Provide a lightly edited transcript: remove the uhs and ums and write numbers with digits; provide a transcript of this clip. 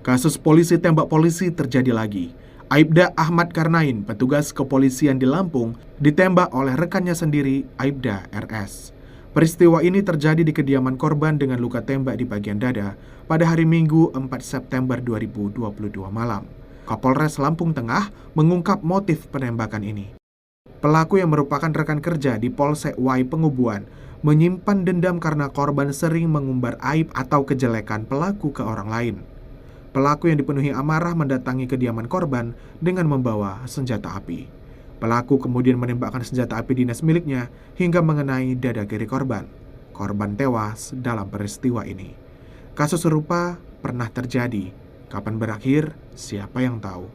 Kasus polisi tembak polisi terjadi lagi. Aibda Ahmad Karnain, petugas kepolisian di Lampung, ditembak oleh rekannya sendiri, Aibda RS. Peristiwa ini terjadi di kediaman korban dengan luka tembak di bagian dada pada hari Minggu 4 September 2022 malam. Kapolres Lampung Tengah mengungkap motif penembakan ini. Pelaku yang merupakan rekan kerja di Polsek Wai Pengubuan menyimpan dendam karena korban sering mengumbar aib atau kejelekan pelaku ke orang lain. Pelaku yang dipenuhi amarah mendatangi kediaman korban dengan membawa senjata api. Pelaku kemudian menembakkan senjata api dinas miliknya hingga mengenai dada kiri korban. Korban tewas dalam peristiwa ini. Kasus serupa pernah terjadi. Kapan berakhir? Siapa yang tahu?